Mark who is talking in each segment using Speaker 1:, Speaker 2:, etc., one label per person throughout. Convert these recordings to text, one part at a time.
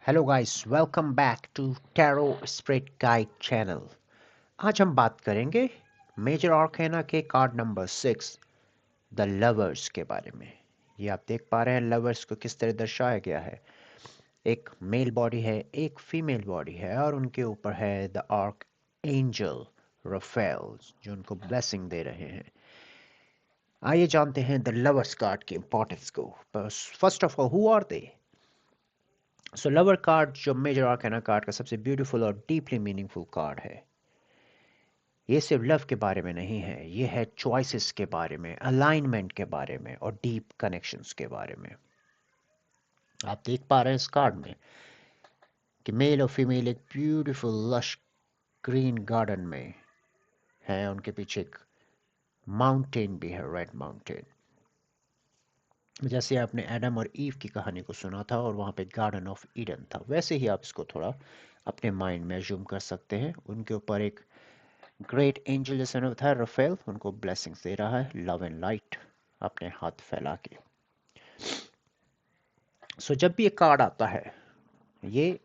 Speaker 1: Hello guys, welcome back to tarot spirit guide channel. आज हम बात करेंगे मेजर आर्केना के कार्ड नंबर 6 द लवर्स के बारे में। ये आप देख पा रहे हैं लवर्स को किस तरह दर्शाया गया है। एक मेल बॉडी है, एक फीमेल बॉडी है और उनके ऊपर है द आर्क एंजल रफेल जो उनको ब्लेसिंग दे रहे हैं। आइए जानते हैं द लवर्स कार्ड की इंपॉर्टेंस को। First of all, who are they? So lover card जो मेजर आर्केना कार्ड का सबसे ब्यूटीफुल और डीपली मीनिंगफुल कार्ड है। ये सिर्फ लव के बारे में नहीं है, ये है चॉइसेस के बारे में, अलाइनमेंट के बारे में और डीप कनेक्शंस के बारे में। आप देख पा रहे हैं इस कार्ड में कि मेल और फीमेल एक ब्यूटीफुल लश ग्रीन गार्डन में है। उनके पीछे एक माउंटेन भी है, रेड माउंटेन। जैसे आपने एडम और ईव की कहानी को सुना था और वहाँ पे गार्डन ऑफ ईडन था, वैसे ही आप इसको थोड़ा अपने माइंड में जूम कर सकते हैं। उनके ऊपर एक ग्रेट एंजल जैसे ने बताया रफेल उनको ब्लेसिंग्स दे रहा है, लव एंड लाइट अपने हाथ फैला के। जब भी ये कार्ड आता है, ये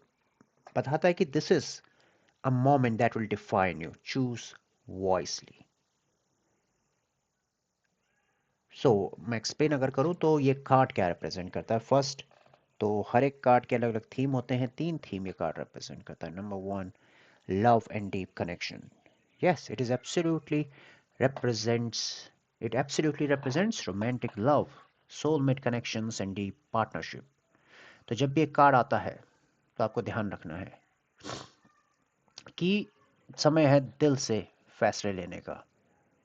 Speaker 1: बताता है कि this is a moment that will define you, choose wisely. मैं एक्सप्लेन अगर करूं तो ये कार्ड क्या रिप्रेजेंट करता है। फर्स्ट, तो हर एक कार्ड के अलग अलग थीम होते हैं। 3 थीम ये कार्ड रिप्रेजेंट करता है। Number 1, love and deep connection. Yes, represents it absolutely represents romantic love, soulmate connections and deep partnership. तो जब भी एक कार्ड आता है तो आपको ध्यान रखना है कि समय है दिल से फैसले लेने का,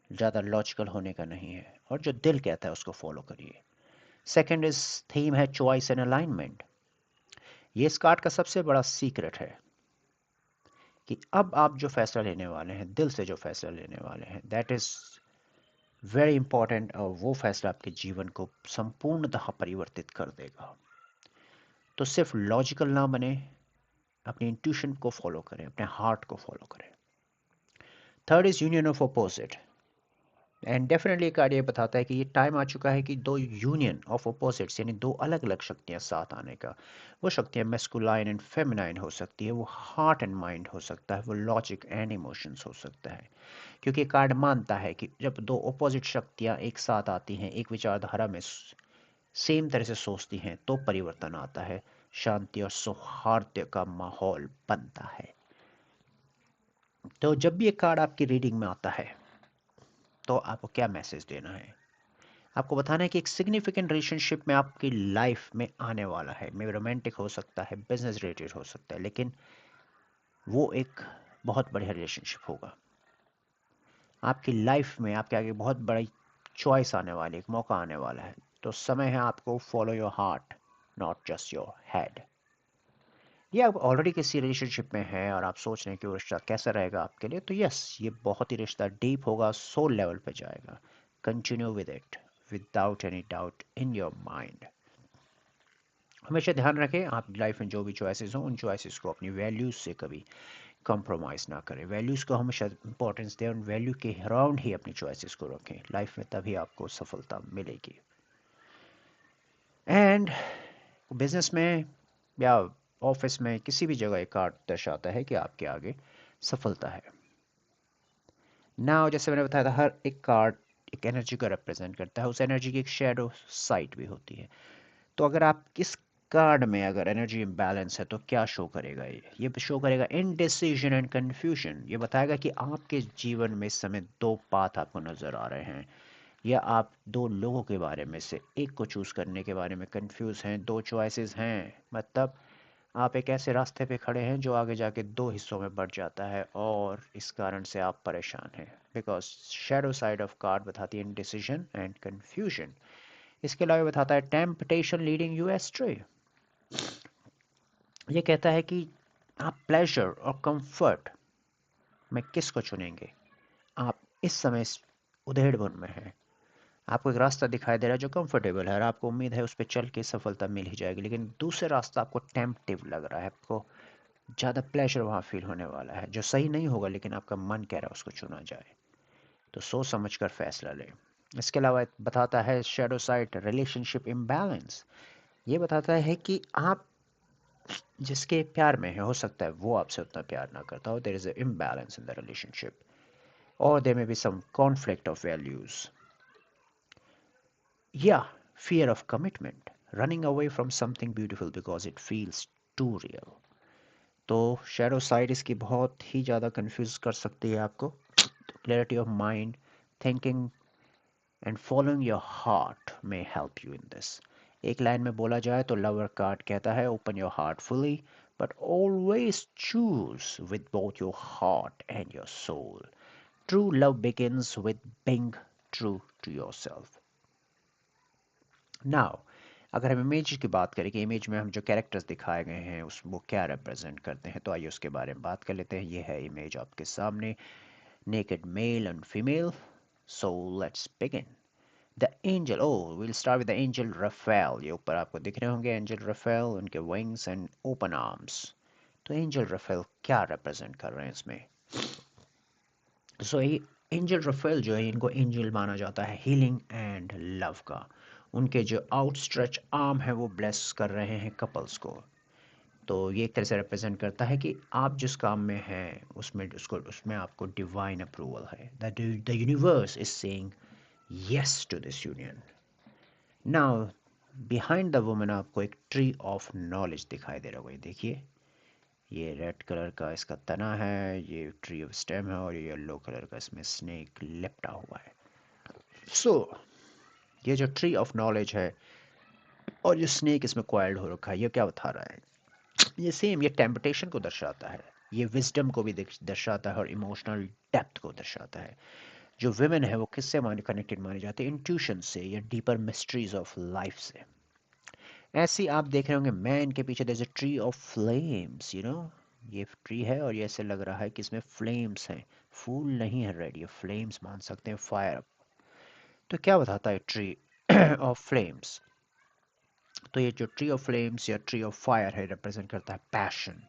Speaker 1: ज़्यादा लॉजिकल होने का नहीं है, और जो दिल कहता है उसको फॉलो करिए। सेकंड इज थीम है चॉइस एंड अलाइनमेंट। ये इस कार्ड का सबसे बड़ा सीक्रेट है कि अब आप जो फैसला लेने वाले हैं, दिल से जो फैसला लेने वाले हैं, दैट इज वेरी इंपॉर्टेंट, और वो फैसला आपके जीवन को संपूर्णतः परिवर्तित कर देगा। तो सिर्फ लॉजिकल ना बने, अपनी इंट्यूशन को फॉलो करें, अपने हार्ट को फॉलो करें। Third is union of opposite. And definitely card ये बताता है कि ये टाइम आ चुका है कि दो यूनियन ऑफ अपोजिट्स यानी दो अलग अलग शक्तियां साथ आने का। वो शक्तियां मेस्कुलाइन एंड फेमिनाइन हो सकती है, वो हार्ट एंड माइंड हो सकता है, वो लॉजिक एंड इमोशंस हो सकता है। क्योंकि कार्ड मानता है कि जब दो अपोजिट शक्तियां एक साथ आती हैं, एक विचारधारा में सेम तरह से सोचती हैं, तो परिवर्तन आता है, शांति और सौहार्द का माहौल बनता है। तो जब भी एक कार्ड आपकी रीडिंग में आता है तो आपको क्या मैसेज देना है? आपको बताना है कि एक सिग्निफिकेंट रिलेशनशिप में आपकी लाइफ में आने वाला है। मे रोमांटिक हो सकता है, बिजनेस रिलेटेड हो सकता है, लेकिन वो एक बहुत बढ़िया रिलेशनशिप होगा। आपकी लाइफ में आपके आगे बहुत बड़ी चॉइस आने वाली, एक मौका आने वाला है। तो समय है आपको follow your heart, not just your head. ये आप ऑलरेडी किसी रिलेशनशिप में हैं और आप सोच रहे हैं कि वो रिश्ता कैसा रहेगा आपके लिए, तो यस, ये बहुत ही रिश्ता डीप होगा, सोल लेवल पे जाएगा। Continue with it without any doubt in your mind. हमेशा ध्यान रखें, आप लाइफ में जो भी चॉइसेस हों, उन चॉइसेस को अपनी वैल्यूज से कभी कॉम्प्रोमाइज़ ना करें। वैल्यूज़ को हमेशा इंपॉर्टेंस दें और वैल्यू के अराउंड ही अपनी चॉइसेस को रखें। लाइफ में तभी आपको सफलता मिलेगी। एंड बिजनेस में या ऑफिस में किसी भी जगह एक कार्ड दर्शाता है कि आपके आगे सफलता है। नाउ जैसे मैंने बताया था, हर एक कार्ड एक एनर्जी को रिप्रेजेंट करता है। उस एनर्जी की एक शेडो साइड भी होती है। तो अगर आप किस कार्ड में अगर एनर्जी इम्बैलेंस है तो क्या शो करेगा? ये शो करेगा इनडिसीजन एंड कंफ्यूजन। ये बताएगा कि आपके जीवन में इस समय दो पाथ आपको नजर आ रहे हैं, या आप दो लोगों के बारे में से एक को चूज करने के बारे में कंफ्यूज हैं। दो चॉइसेस हैं, मतलब आप एक ऐसे रास्ते पे खड़े हैं जो आगे जाके दो हिस्सों में बढ़ जाता है, और इस कारण से आप परेशान हैं, because shadow side of card बताती है इनडिसीजन एंड कंफ्यूजन। इसके अलावा बताता है टेम्पटेशन लीडिंग यू एस्ट्रे। ये कहता है कि आप प्लेजर और कंफर्ट में किसको चुनेंगे। आप इस समय इस उधेड़बुन में हैं, आपको एक रास्ता दिखाई दे रहा है जो कंफर्टेबल है और आपको उम्मीद है उस पर चल के सफलता मिल ही जाएगी, लेकिन दूसरा रास्ता आपको टेम्पटिव लग रहा है, आपको ज़्यादा प्लेजर वहाँ फील होने वाला है, जो सही नहीं होगा, लेकिन आपका मन कह रहा है उसको चुना जाए। तो सोच समझ कर फैसला लें। इसके अलावा बताता है शेडो साइड रिलेशनशिप इम्बैलेंस। ये बताता है कि आप जिसके प्यार में है हो सकता है वो आपसे उतना प्यार ना करता हो, there is a imbalance in the relationship, or there may be some conflict of values. Yeah, fear of commitment, running away from something beautiful because it feels too real. तो शैडो साइड इसकी बहुत ही ज़्यादा confuse कर सकती है आपको. Clarity of mind, thinking and following your heart may help you in this. एक लाइन में बोला जाए तो लवर कार्ड कहता है open your heart fully but always choose with both your heart and your soul. True love begins with being true to yourself. Now, अगर हम image की बात करें कि इमेज में हम जो कैरेक्टर्स दिखाए गए हैं उस वो क्या रिप्रेजेंट करते हैं, तो आइए उसके बारे में बात कर लेते हैं. ये है इमेज आपके सामने, naked male and female. So let's begin. The angel, oh will start with the angel Raphael. ये ऊपर आपको दिख रहे होंगे एंजल रफेल, उनके विंग्स एंड ओपन आर्म्स. तो एंजल रफेल क्या रिप्रेजेंट कर रहे हैं इसमें? सो एंजल रफेल जो है, इनको एंजल माना जाता है हीलिंग एंड लव का. उनके जो आउटस्ट्रेच आर्म है वो ब्लेस कर रहे हैं कपल्स को. तो ये एक तरह से रिप्रेजेंट करता है कि आप जिस काम में हैं उसमें आपको डिवाइन अप्रूवल है. The universe is saying yes to this union. Now behind the woman आपको एक ट्री ऑफ नॉलेज दिखाई दे रहा होगा. देखिए, ये रेड कलर का इसका तना है, ये ट्री ऑफ स्टेम है, और ये येलो कलर का इसमें स्नेक लिपटा हुआ है. सो ये जो ट्री ऑफ नॉलेज है और ये स्नेक इसमें कॉइल्ड हो रखा है, ये क्या बता रहा है? ये सेम, ये टेम्पटेशन को दर्शाता है, ये विजडम को भी दर्शाता है और इमोशनल डेप्थ को दर्शाता है. जो विमेन है वो किससे कनेक्टेड मानी जाती है? इंट्यूशन से या डीपर मिस्ट्रीज ऑफ लाइफ से. ऐसे ही आप देख रहे होंगे मैन के पीछे there is a tree of flames, you know. ये ट्री है और ये ऐसे लग रहा है कि इसमें फ्लेम्स हैं. फूल नहीं है रेड, ये फ्लेम्स मान सकते हैं, फायर. तो क्या बताता है ट्री ऑफ फ्लेम्स? तो ये जो ट्री ऑफ फ्लेम्स या ट्री ऑफ फायर है, रिप्रेजेंट करता है passion,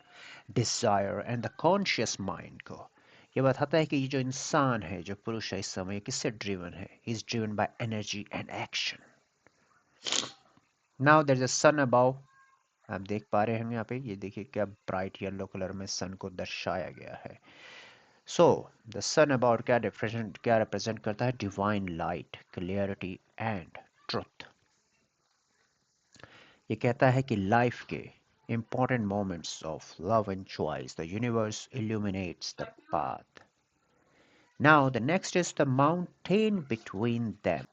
Speaker 1: desire and the conscious mind को. ये बताता है कि ये जो इंसान है, जो पुरुष है, इस समय किससे ड्रिवन है? He is driven by energy and action. Now there is a sun above. आप देख पा रहे हैं यहाँ पे, ये देखिए क्या ब्राइट येलो कलर में सन को दर्शाया गया है. सो द सन अबाउट क्या रिप्रेजेंट करता है? Divine light, clarity and truth. ये कहता है कि लाइफ के important moments of love and choice, the universe illuminates the path. Now, the next is the mountain between them.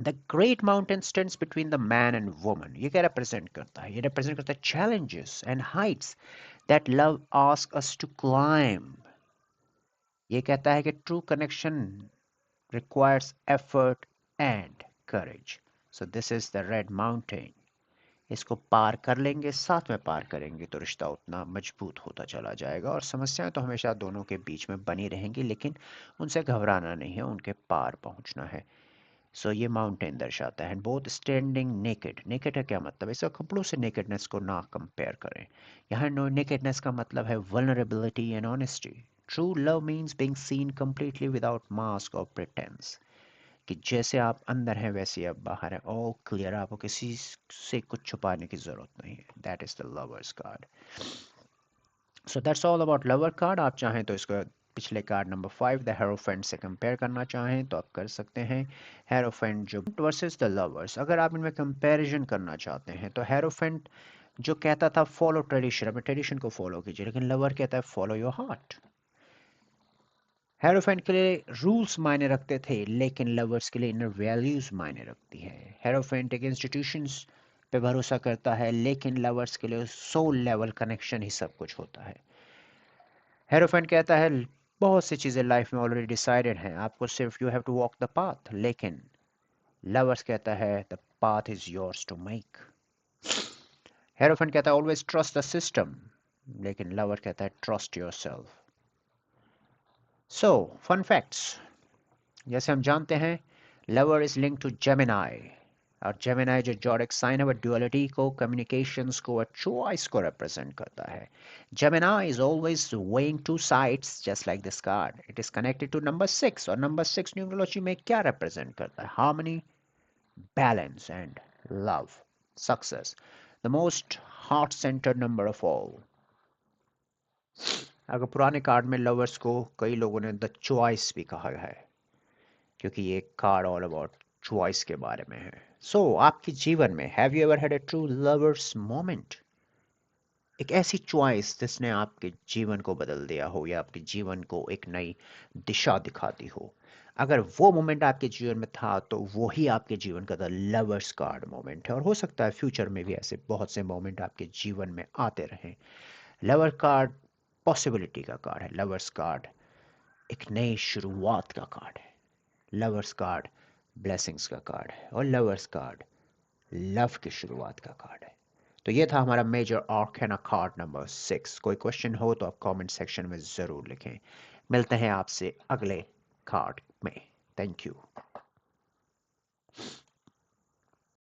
Speaker 1: The great mountain stands between the man and woman. ये क्या represent करता है? ये represent करता है challenges and heights that love asks us to climb. ये कहता है कि true connection requires effort and courage. So this is the red mountain. इसको पार कर लेंगे, साथ में पार करेंगे तो रिश्ता उतना मजबूत होता चला जाएगा. और समस्याएं तो हमेशा दोनों के बीच में बनी रहेंगी, लेकिन उनसे घबराना नहीं है, उनके पार पहुंचना है. सो ये माउंटेन दर्शाता है. Both standing naked. नेकेड का क्या मतलब है? इसे कपड़ों से नेकेडनेस को ना कंपेयर करें. यहाँ नो नेकेडनेस का मतलब है vulnerability and honesty. True love means being seen completely without mask और प्रिटेंस. कि जैसे आप अंदर हैं वैसे आप बाहर हैं, ऑल क्लियर, आपको किसी से कुछ छुपाने की जरूरत नहीं है. That is the lovers card. So that's all about lover card. आप चाहें तो इसको पिछले कार्ड नंबर 5 द हेरोफेंट से कंपेयर करना चाहें तो आप कर सकते हैं. हेरोफेंट जो वर्सेस द लवर्स, अगर आप इनमें कंपैरिजन करना चाहते हैं तो हेरोफेंट जो कहता था फॉलो ट्रेडिशन, अपने ट्रेडिशन को फॉलो कीजिए, लेकिन लवर कहता है फॉलो योर हार्ट. हेरोफेंट के लिए रूल्स मायने रखते थे, लेकिन लवर्स के लिए इनर वैल्यूज मायने रखती है. हेरोफेंट एक इंस्टीट्यूशंस पे भरोसा करता है, लेकिन लवर्स के लिए सोल लेवल कनेक्शन ही सब कुछ होता है. हेरोफेंट कहता है बहुत सी चीज़ें लाइफ में ऑलरेडी डिसाइडेड हैं, आपको सिर्फ you have to walk the path. लेकिन लवर्स कहता है the path is yours to make. Hierophant कहता है ऑलवेज ट्रस्ट द सिस्टम, लेकिन लवर कहता है trust yourself. So fun facts. जैसे हम जानते हैं lover is link to Gemini, और जेमिनाई जो जोडिक साइन है वो ड्युअलिटी को, कम्युनिकेशंस को और चॉइस को रिप्रेजेंट करता है. Gemini is always weighing two sides just like this card. It is connected to number 6, और नंबर 6 न्यूमरोलॉजी में क्या रिप्रेजेंट करता है? Harmony, balance and love, success. The most heart centred number of all. अगर पुराने card में lovers को कई लोगों ने द चॉइस भी कहा है, क्योंकि ये कार्ड ऑल अबाउट चॉइस के बारे में है। सो आपके जीवन में have you ever had a true lovers moment? एक ऐसी चॉइस जिसने आपके जीवन को बदल दिया हो या आपके जीवन को एक नई दिशा दिखाती हो। अगर वो मोमेंट आपके जीवन में था तो वो ही आपके जीवन का द लवर्स कार्ड मोमेंट है, और हो सकता है फ्यूचर में भी ऐसे बहुत से मोमेंट आपके जीवन में आते रहें। लवर कार्ड पॉसिबिलिटी का कार्ड है। लवर्स कार्ड एक नई शुरुआत का कार्ड है। लवर्स कार्ड ब्लेसिंग्स का कार्ड है, और लवर्स कार्ड लव की शुरुआत का कार्ड है। तो ये था हमारा मेजर आर्कैना कार्ड नंबर 6। कोई क्वेश्चन हो तो आप कमेंट सेक्शन में ज़रूर लिखें। मिलते हैं आपसे अगले कार्ड में। Thank you.